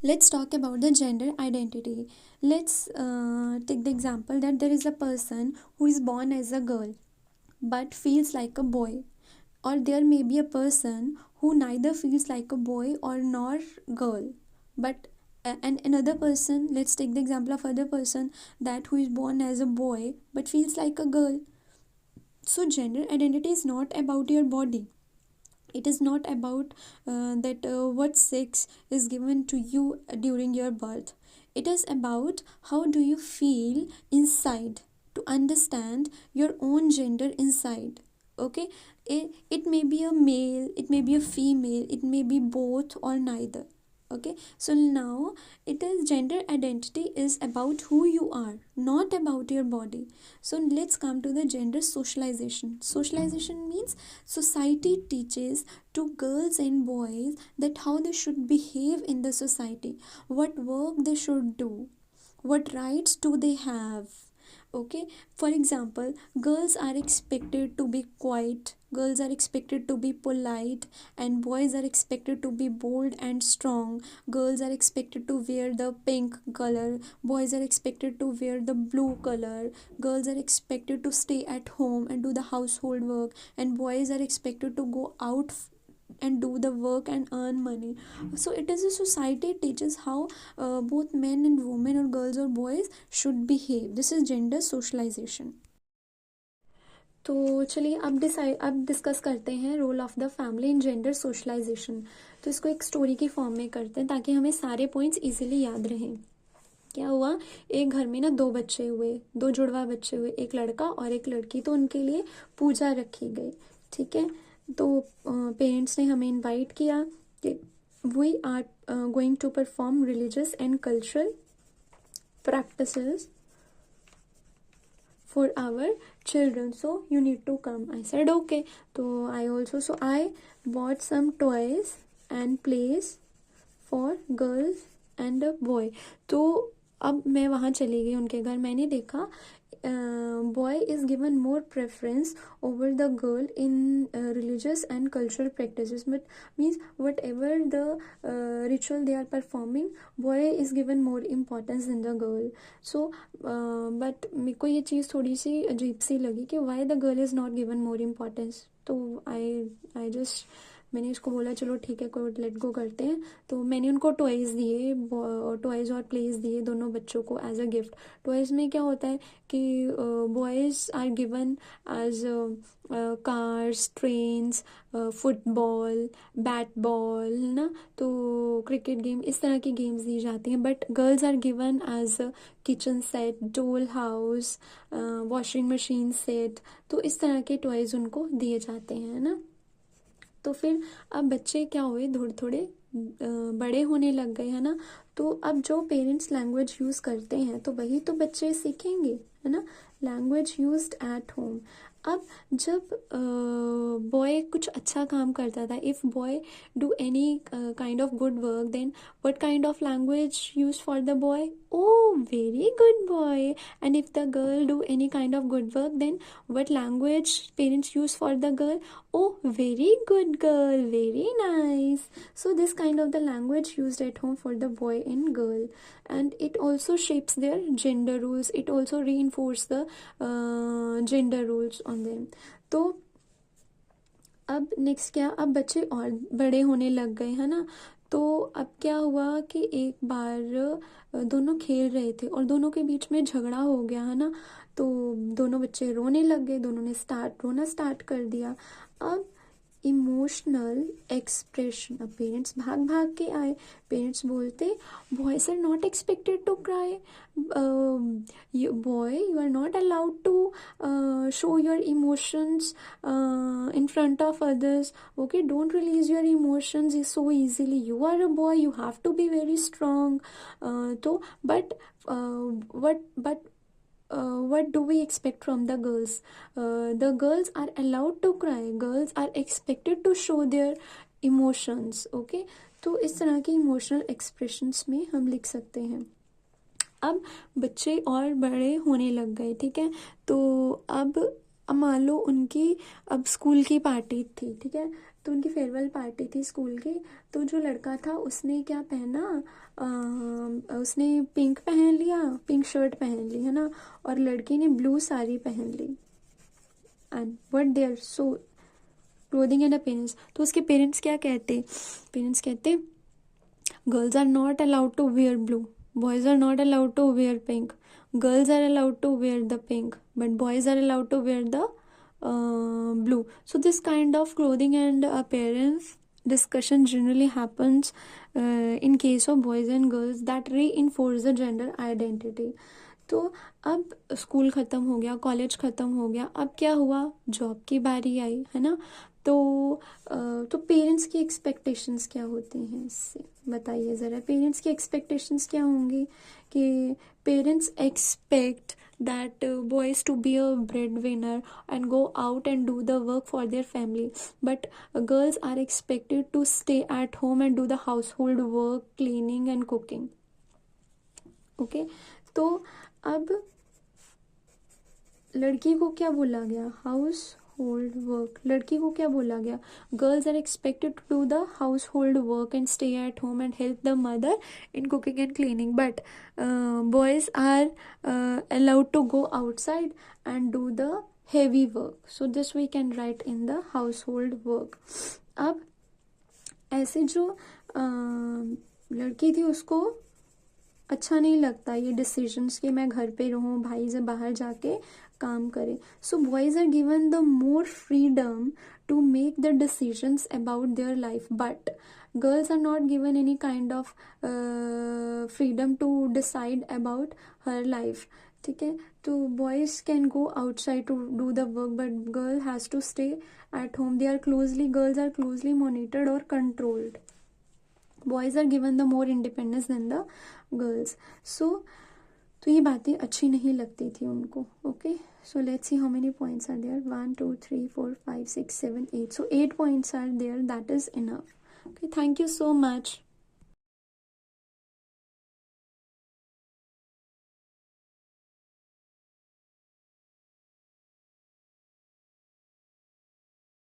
Let's talk about the gender identity. Let's take the example that there is a person who is born as a girl but feels like a boy, or there may be a person who neither feels like a boy or nor girl, but and another person, let's take the example of other person that who is born as a boy but feels like a girl. So gender identity is not about your body. It is not about that what sex is given to you during your birth. It is about how do you feel inside, to understand your own gender inside. Okay, it may be a male, it may be a female, it may be both or neither. Okay, so now it is gender identity is about who you are, not about your body. So let's come to the gender socialization. Socialization means society teaches to girls and boys that how they should behave in the society, what work they should do, what rights do they have. Okay, for example, girls are expected to be quiet, girls are expected to be polite, and boys are expected to be bold and strong. Girls are expected to wear the pink color, boys are expected to wear the blue color. Girls are expected to stay at home and do the household work, and boys are expected to go out and do the work and earn money. So it is a society teaches how both men and women or girls or boys should behave. This is gender socialization. तो चलिए अब discuss करते हैं role of the family in gender socialisation. तो इसको एक story की form में करते हैं ताकि हमें सारे पॉइंट्स इजीली याद रहें. क्या हुआ, एक घर में ना दो बच्चे हुए, दो जुड़वा बच्चे हुए, एक लड़का और एक लड़की. तो उनके लिए पूजा रखी गई. ठीक है, तो पेरेंट्स ने हमें इनवाइट किया कि we are going to perform religious and cultural practices for our children, so you need to come. I said okay. So I bought some toys and plays for girls and a boy. तो अब मैं वहाँ चली गई उनके घर. मैंने देखा boy is given more preference over the girl in religious and cultural practices, but means whatever the ritual they are performing, boy is given more importance than the girl. So but मेरे को ये चीज़ थोड़ी सी अजीब सी लगी कि why the girl is not given more importance. तो I just मैंने इसको बोला चलो ठीक है, को लेट गो करते हैं. तो मैंने उनको टॉयज़ दिए, टॉयज़ और प्लेस दिए दोनों बच्चों को एज अ गिफ्ट. टॉयज़ में क्या होता है कि boys are given as cars, trains, football, bat ball, है ना, तो क्रिकेट गेम, इस तरह की गेम्स दी जाती हैं. But girls are given as kitchen set, doll house, washing machine set. तो इस तरह के टॉयज़ उनको दिए जाते हैं ना. तो फिर अब बच्चे क्या हुए, थोड़े थोड़े बड़े होने लग गए, है ना. तो अब जो पेरेंट्स लैंग्वेज यूज़ करते हैं तो वही तो बच्चे सीखेंगे, है ना. Language used at home. अब जब बॉय कुछ अच्छा काम करता था, if boy do any kind of good work, then what kind of language used for the boy? Oh, very good boy. And if the girl do any kind of good work, then what language parents use for the girl? Oh, very good girl, very nice. So this kind of the language used at home for the boy and girl, and it also shapes their gender roles. It also reinforce the gender roles on them. तो अब next क्या, अब बच्चे और बड़े होने लग गए, है ना. तो अब क्या हुआ कि एक बार दोनों खेल रहे थे और दोनों के बीच में झगड़ा हो गया, है ना. तो दोनों बच्चे रोने लग गए, दोनों ने रोना स्टार्ट कर दिया. अब इमोशनल एक्सप्रेशन, अब पेरेंट्स भाग भाग के आए. पेरेंट्स बोलते boys are not expected to cry, boy you are not allowed to show your emotions in front of others. Okay, don't release your emotions so easily. You are a boy, you have to be very strong. So but what do we expect from the girls? The girls are allowed to cry, girls are expected to show their emotions. Okay, तो इस तरह के emotional expressions में हम लिख सकते हैं. अब बच्चे और बड़े होने लग गए, ठीक है. तो अब मान लो उनकी अब स्कूल की पार्टी थी, ठीक है. तो उनकी फेयरवेल पार्टी थी स्कूल की। तो जो लड़का था उसने क्या पहना, उसने पिंक पहन लिया, पिंक शर्ट पहन ली है ना, और लड़की ने ब्लू साड़ी पहन ली। And what there so clothing and parents, तो उसके पेरेंट्स क्या कहते, पेरेंट्स कहते girls are not allowed to wear blue, boys are not allowed to wear pink, girls are allowed to wear the pink, but boys are allowed to wear the blue. So this kind of clothing and appearance discussion generally happens in case of boys and girls that reinforce the gender identity. तो अब school ख़त्म हो गया, college ख़त्म हो गया, अब क्या हुआ, जॉब की बारी आई है ना। तो पेरेंट्स की एक्सपेक्टेशंस क्या होती हैं इससे, बताइए ज़रा। पेरेंट्स की एक्सपेक्टेशंस क्या होंगी कि parents expect that boys to be a breadwinner and go out and do the work for their family, but girls are expected to stay at home and do the household work, cleaning and cooking. Okay, तो अब लड़की को क्या बोला गया, house hold work, लड़की को क्या बोला गया, girls are expected to do the household work and stay at home and help the mother in cooking and cleaning, but boys are allowed to go outside and do the heavy work. So this we can write in the household work. अब ऐसे जो लड़की थी उसको अच्छा नहीं लगता ये डिसीजंस कि मैं घर पे रहूं, भाई से बाहर जाके काम करे. So boys are given the more freedom to make the decisions about their life, but girls are not given any kind of freedom to decide about her life. ठीक है, तो boys can go outside to do the work, but girl has to stay at home. Girls are closely monitored और controlled. Boys are given the more independence than the girls. तो ये बातें अच्छी नहीं लगती थी उनको. Okay, so let's see how many points are there. 1 2 3 4 5 6 7 8. So 8 points are there. That is enough. Okay, thank you so much.